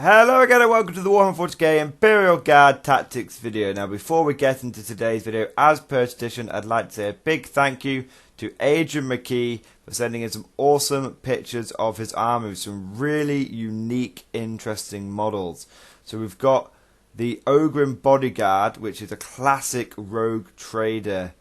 Hello again and welcome to the Warhammer 40k Imperial Guard Tactics video. Now before we get into today's video, as per tradition, I'd like to say a big thank you to Adrian McKee for sending in some awesome pictures of his army with some really unique, interesting models. So we've got the Ogryn Bodyguard, which is a classic rogue trader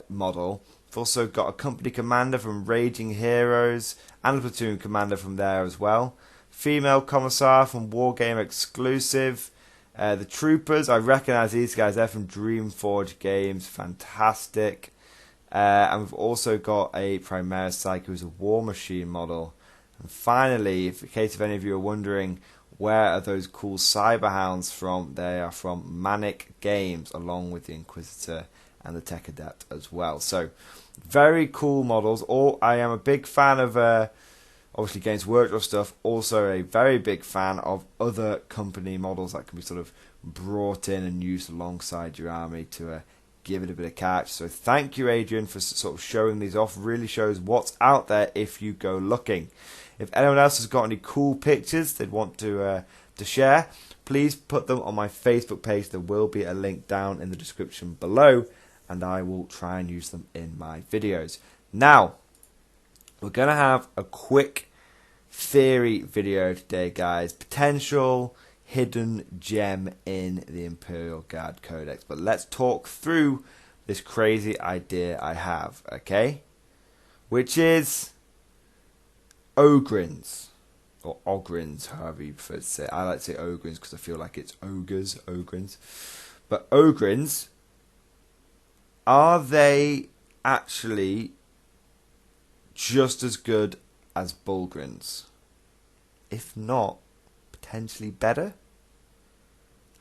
model. We've also got a company commander from Raging Heroes and a platoon commander from there as well. Female Commissar from Wargame Exclusive. The Troopers, I recognise these guys, they're from Dreamforge Games, fantastic. And we've also got a Primaris Psyche who's a War Machine model. And finally, in case if any of you are wondering, where are those cool Cyberhounds from? They are from Manic Games, along with the Inquisitor and the Tech Adept as well. So, very cool models. I am a big fan of obviously Games Workshop stuff, also a very big fan of other company models that can be sort of brought in and used alongside your army to give it a bit of catch. So thank you, Adrian, for sort of showing these off. Really shows what's out there if you go looking. If anyone else has got any cool pictures they'd want to share, please put them on my Facebook page. There will be a link down in the description below, and I will try and use them in my videos. Now, we're going to have a quick theory video today, guys. Potential hidden gem in the Imperial Guard Codex. But let's talk through this crazy idea I have, okay? Which is Ogryns. Or Ogryns, however you prefer to say it. I like to say Ogryns because I feel like it's ogres, Ogryns. But Ogryns, are they actually just as good as Bullgryns? If not, potentially better?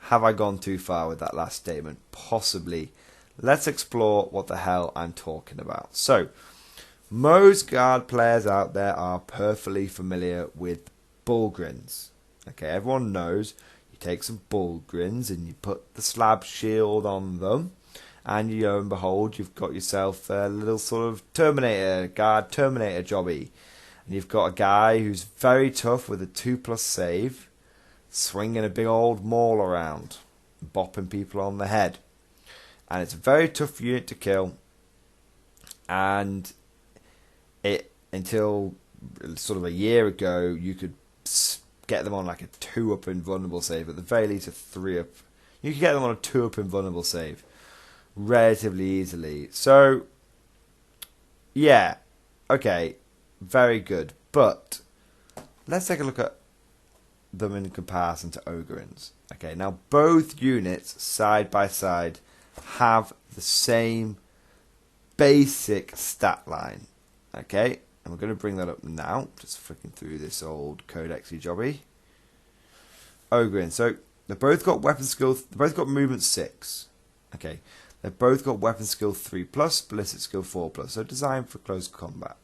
Have I gone too far with that last statement? Possibly. Let's explore what the hell I'm talking about. So, most Guard players out there are perfectly familiar with Bullgryns. Okay, everyone knows you take some Bullgryns and you put the slab shield on them, and lo and behold, you've got yourself a little sort of Guard Terminator jobby. And you've got a guy who's very tough with a 2+ save, swinging a big old maul around, bopping people on the head. And it's a very tough unit to kill. And until sort of a year ago, you could get them on like a 2-up invulnerable save, at the very least a 3-up. You could get them on a 2-up invulnerable save relatively easily. So, yeah, okay, very good. But let's take a look at them in comparison to Ogryns. Okay, now both units side by side have the same basic stat line. Okay, and we're going to bring that up now. Just flicking through this old codexy jobby. Ogryns. So they've both got weapon skill. They've both got movement 6. Okay. They've both got weapon skill 3+, ballistic skill 4+, so designed for close combat.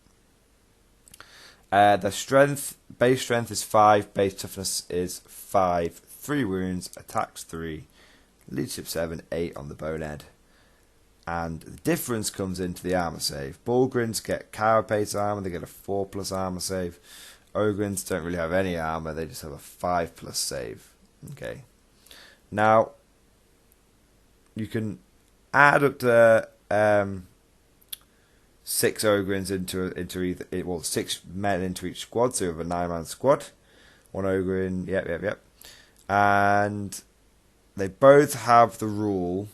Their strength, base strength is 5, base toughness is 5, 3 wounds, attacks 3, leadership 7, 8 on the bonehead. And the difference comes into the armor save. Bullgryns get carapace armor, they get a 4+ armor save. Ogryns don't really have any armor, they just have a 5+ save. Okay. Now, you can add up to 6 Ogryns into either 6 men into each squad, so you have a 9-man squad. 1 Ogryn, yep. And they both have the rule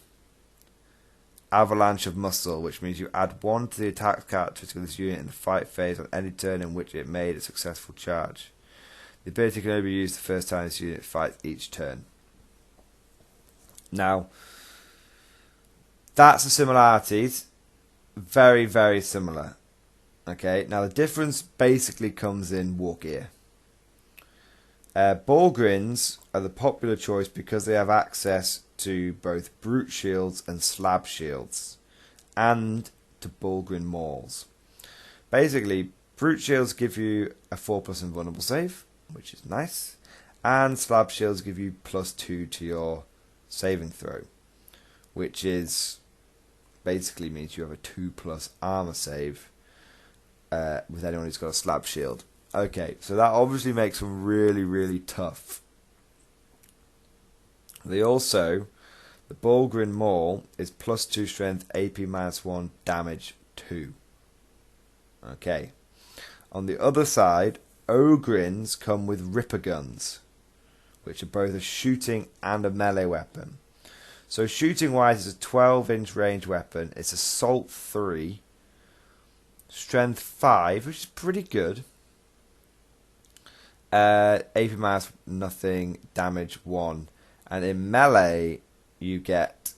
Avalanche of Muscle, which means you add 1 to the attack characteristic of this unit in the fight phase on any turn in which it made a successful charge. The ability can only be used the first time this unit fights each turn. Now, that's the similarities. Very, very similar. Okay, now the difference basically comes in war gear. Bullgryns are the popular choice because they have access to both brute shields and slab shields, and to Bullgryn mauls. Basically, brute shields give you a 4+ invulnerable save, which is nice, and slab shields give you +2 to your saving throw, which is basically means you have a 2+ armor save with anyone who's got a slab shield. Okay, so that obviously makes them really, really tough They also, the Ogryns Maul is +2 strength, AP -1, damage 2. Okay. On the other side, Ogryns come with Ripper Guns, which are both a shooting and a melee weapon. So shooting wise, it's a 12-inch range weapon. It's assault 3, strength 5, which is pretty good. AP mass nothing, damage 1, and in melee you get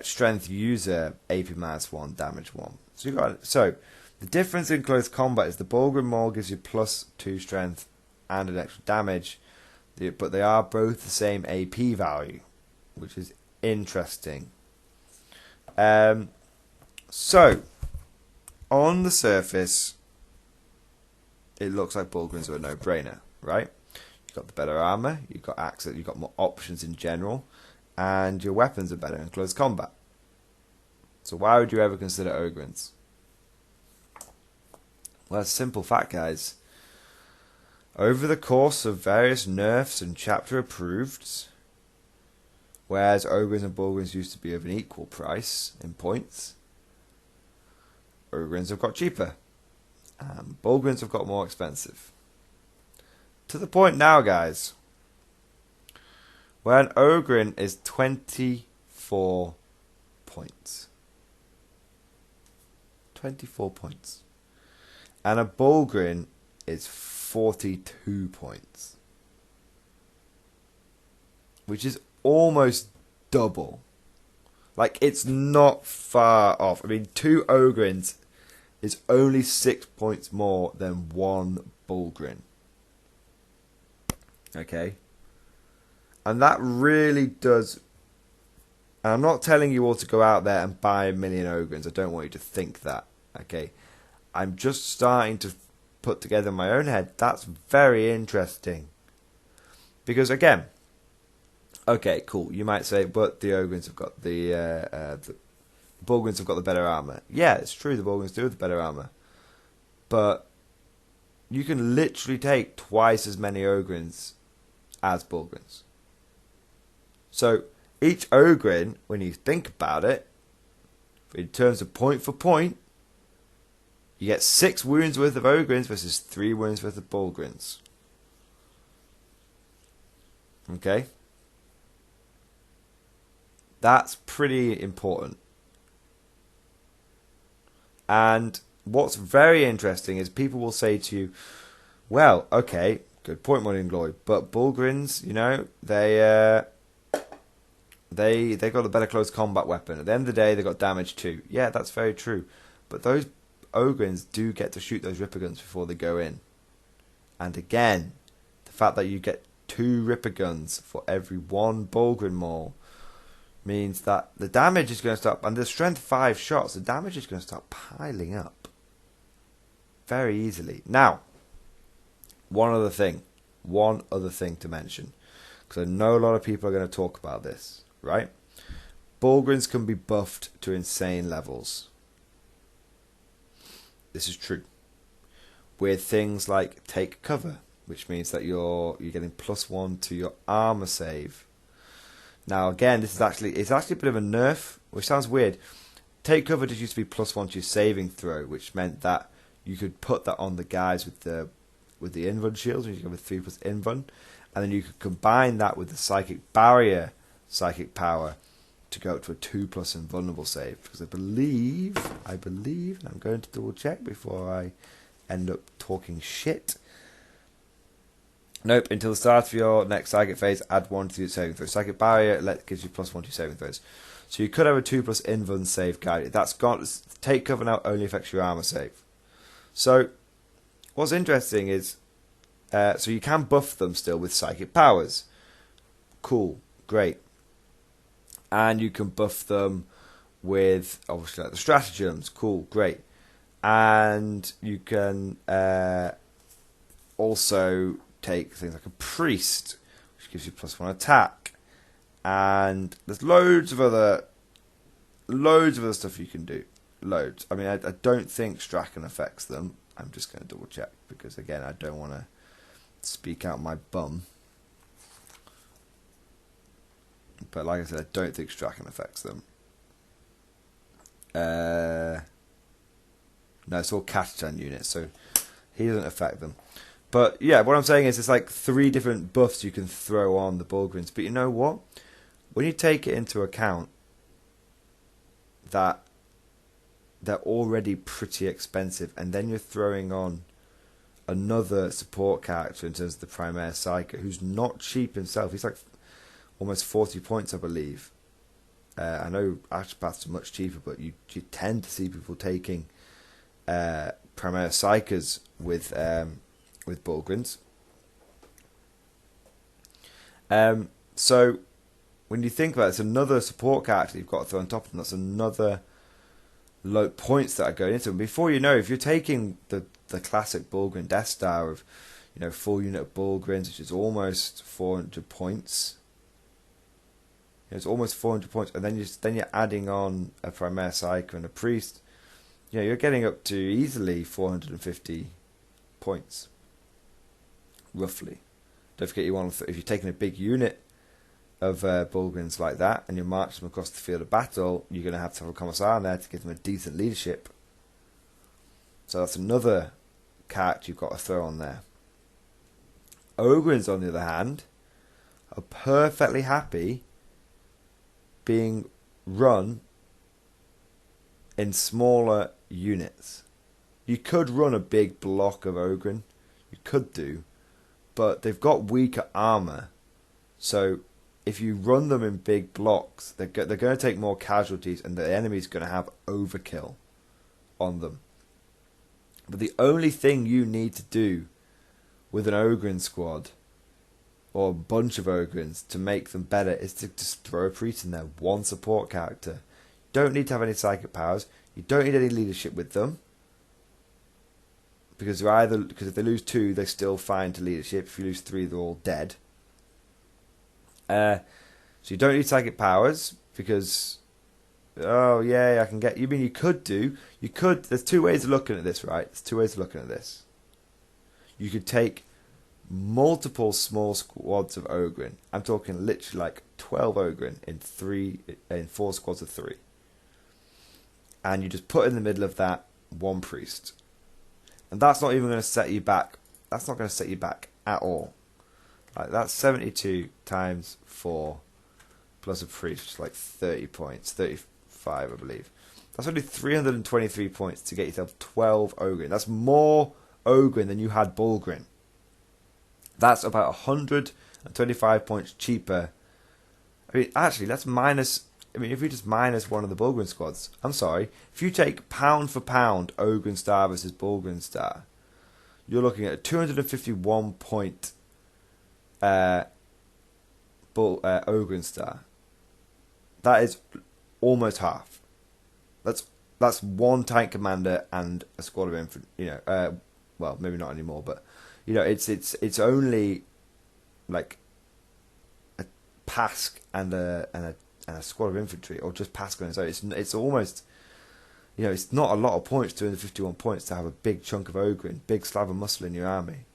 strength user, AP mass 1, damage 1. So the difference in close combat is the Ogryns Maul gives you +2 strength and an extra damage, but they are both the same AP value, which is interesting. So on the surface, it looks like Ogryns are a no-brainer, right? You've got the better armor, you've got access, you've got more options in general, and your weapons are better in close combat. So why would you ever consider Ogryns? Well, it's a simple fact, guys. Over the course of various nerfs and chapter approveds, whereas Ogryns and Ogryns used to be of an equal price in points, Ogryns have got cheaper. Ogryns have got more expensive. To the point now, guys, where an Ogryn is 24 points. 24 points. And a Ogryns is 42 points. Which is almost double. Like, it's not far off. I mean, 2 Ogryns is only 6 points more than 1 Ogryns. Okay? And that really does... And I'm not telling you all to go out there and buy 1,000,000 Ogryns. I don't want you to think that. Okay? I'm just starting to put together in my own head. That's very interesting. Because, again... Okay, cool. You might say, but the Ogryns have got the Ogryns have got the better armor. Yeah, it's true. The Ogryns do have the better armor, but you can literally take twice as many Ogryns as Ogryns. So each Ogryn, when you think about it, in terms of point for point, you get 6 wounds worth of Ogryns versus 3 wounds worth of Ogryns. Okay. That's pretty important. And what's very interesting is people will say to you, well, okay, good point, Mordian Glory, but Ogryns, you know, they got the better close combat weapon. At the end of the day, they got damage too. Yeah, that's very true. But those Ogryns do get to shoot those Ripper Guns before they go in. And again, the fact that you get 2 Ripper Guns for every 1 Ogryns Maul means that the damage is going to start, and the strength 5 shots, the damage is going to start piling up very easily. Now, one other thing to mention, because I know a lot of people are going to talk about this, right? Ogryns can be buffed to insane levels. This is true. With things like take cover, which means that you're getting +1 to your armor save. Now again, it's actually a bit of a nerf, which sounds weird. Take cover just used to be +1 to your saving throw, which meant that you could put that on the guys with the invuln shields, which you go with 3+ invuln, and then you could combine that with the psychic barrier psychic power to go up to a 2+ invulnerable save. Because I believe, and I'm going to double check before I end up talking shit. Nope, until the start of your next psychic phase, add 1 to your saving throw. Psychic barrier gives you +1 to your saving throws. So you could have a 2+ invuln save guide. That's gone. Take cover now only affects your armor save. So what's interesting is, so you can buff them still with psychic powers. Cool, great. And you can buff them with obviously like the stratagems. Cool, great. And you can also take things like a priest, which gives you +1 attack, and there's loads of other stuff you can do. Loads. I mean, I don't think Strachan affects them. I'm just going to double check because again, I don't want to speak out my bum. But like I said, I don't think Strachan affects them. No, it's all Kashtan units, so he doesn't affect them. But yeah, what I'm saying is it's like 3 different buffs you can throw on the Bulgarians. But you know what? When you take it into account that they're already pretty expensive, and then you're throwing on another support character in terms of the Primaire Psyker, who's not cheap himself. He's like almost 40 points, I believe. I know Ashpaths are much cheaper, but you tend to see people taking Primaire Psykers with Bulgarians. So when you think about it, it's another support character you've got to throw on top of them. That's another low points that are going into them. Before you know, if you're taking the classic Bulgarian Death Star of, full unit of Bulgarians, which is almost 400 points. It's almost 400 points, and then you're adding on a Primaire Psyker and a Priest. You're getting up to easily 450 points, roughly. Don't forget, if you're taking a big unit of Bulgarians like that, and you march them across the field of battle, you're going to have a Commissar in there to give them a decent leadership. So that's another character you've got to throw on there. Ogryns, on the other hand, are perfectly happy being run in smaller units. You could run a big block of Ogryn, you could do, but they've got weaker armour, so if you run them in big blocks, they're going to take more casualties, and the enemy's going to have overkill on them. But the only thing you need to do with an Ogryn squad, or a bunch of Ogryns, to make them better is to just throw a priest in there, one support character. You don't need to have any psychic powers. You don't need any leadership with them, because if they lose 2, they're still fine to leadership. If you lose 3, they're all dead. So you don't need psychic powers, because I can get. You mean you could do? You could. There's 2 ways of looking at this, right? There's 2 ways of looking at this. You could take multiple small squads of Ogryn. I'm talking literally like 12 Ogryn in 4 squads of 3, and you just put in the middle of that 1 priest, and that's not even going to set you back. That's not going to set you back at all. Like, that's 72 times 4 plus a priest, which is like 30 points, 35 I believe. That's only 323 points to get yourself 12 Ogryn. That's more Ogryn than you had Bulgrin. That's about 125 points cheaper. I mean, actually, if we just minus one of the Bulgrin squads, I'm sorry, if you take pound for pound Ogryns Star versus Bulgrin Star, you're looking at a 251 point Ogryns Star. That is almost half. That's 1 tank commander and a squad of infantry. Well, maybe not anymore, but it's only like a Pask and a squad of infantry, or just Pask on its own. It's almost, it's not a lot of points, 251 points, to have a big chunk of Ogryn, big slab of muscle in your army.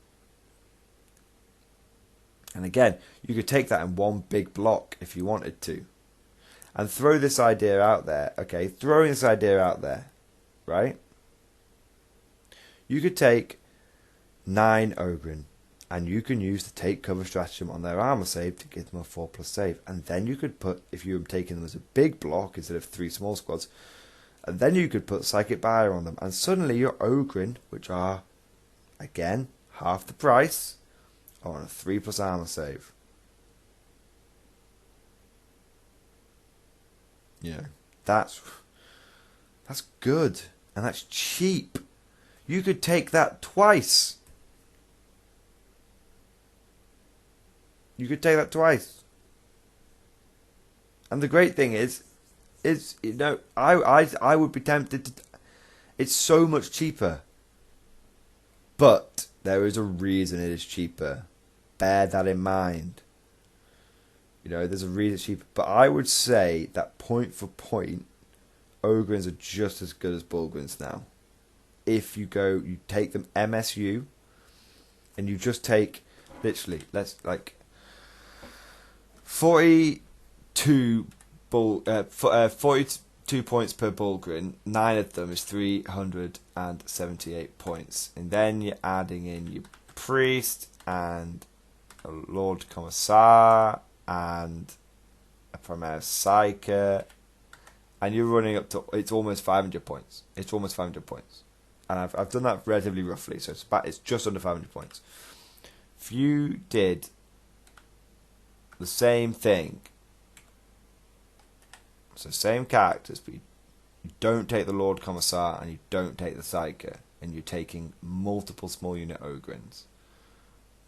And again, you could take that in 1 big block if you wanted to, and throw this idea out there. Okay, throwing this idea out there, right? You could take 9 Ogryn, and you can use the take cover stratagem on their armor save to give them a 4+ save. And then you could put, if you were taking them as a big block instead of 3 small squads, and then you could put psychic barrier on them, and suddenly your Ogryns, which are again half the price, are on a 3+ armor save. That's good, and that's cheap. You could take that twice. You could take that twice. And the great thing is I would be tempted to. It's so much cheaper. But there is a reason it is cheaper. Bear that in mind. There's a reason it's cheaper. But I would say that point for point, Ogryns are just as good as Bulgryns now. If you take them MSU, and you just take, literally, 40 42 points per Bulgrin. 9 of them is 378 points. And then you're adding in your priest and a Lord Commissar and a Premier Psyker, and you're running up to, it's almost 500 points. It's almost 500 points. And I've done that relatively roughly, so it's just under 500 points. If you did the same thing, so same characters, but you don't take the Lord Commissar and you don't take the Psyker, and you're taking multiple small unit Ogryns.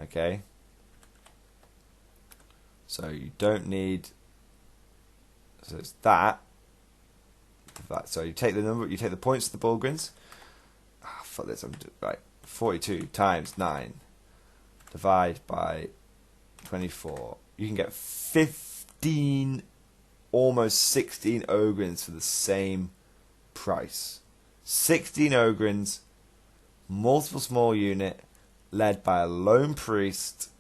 Okay? So you don't need, so it's that. So you take the number, you take the points of the Bulgryns. Ah, fuck this, right. 42 times 9 divide by 24. You can get 15, almost 16 Ogryns for the same price. 16 Ogryns, multiple small unit, led by a lone priest.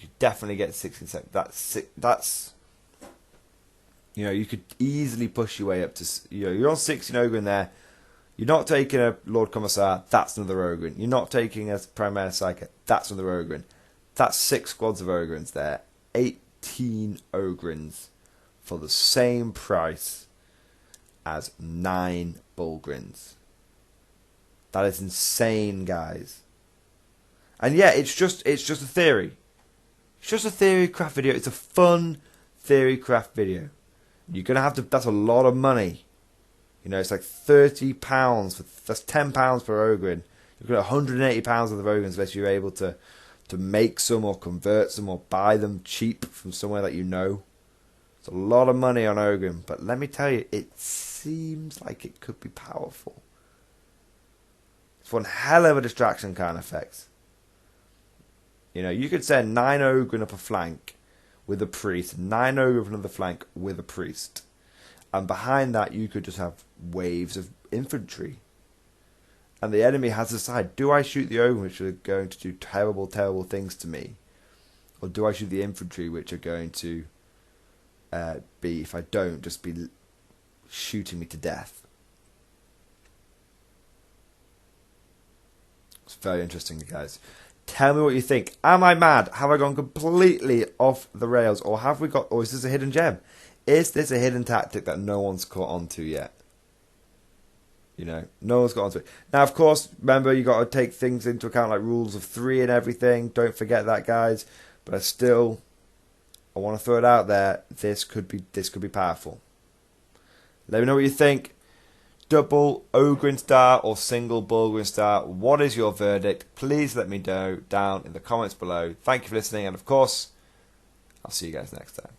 You definitely get 16 seconds. That's you know, you could easily push your way up to, you know, you're on 16 Ogren there. You're not taking a Lord Commissar, that's another Ogren. You're not taking a Premier Psyker, that's another Ogren. That's 6 squads of Ogryns there. 18 Ogryns for the same price as 9 Bulgryns. That is insane, guys. And yeah, it's just a theory. It's just a theory craft video. It's a fun theory craft video. You're gonna have to. That's a lot of money. You know, it's like £30. That's £10 per Ogryn. You've got £180 worth of Ogryns unless you're able to make some or convert some or buy them cheap from somewhere that you know. It's a lot of money on Ogryn, but let me tell you, it seems like it could be powerful. It's one hell of a distraction kind of effect. You know, you could send 9 Ogryn up a flank with a priest, 9 Ogryn up another flank with a priest. And behind that, you could just have waves of infantry. And the enemy has to decide, do I shoot the Ogryn, which are going to do terrible, terrible things to me? Or do I shoot the infantry, which are going to be, if I don't, just be shooting me to death? It's very interesting, guys. Tell me what you think. Am I mad? Have I gone completely off the rails? Or have we got, or is this a hidden gem? Is this a hidden tactic that no one's caught on to yet? You know, no one's got onto it. Now, of course, remember, you got to take things into account like rules of 3 and everything. Don't forget that, guys. But I want to throw it out there. This could be powerful. Let me know what you think. Double Ogryn star or single Bulgrin star? What is your verdict? Please let me know down in the comments below. Thank you for listening, and of course, I'll see you guys next time.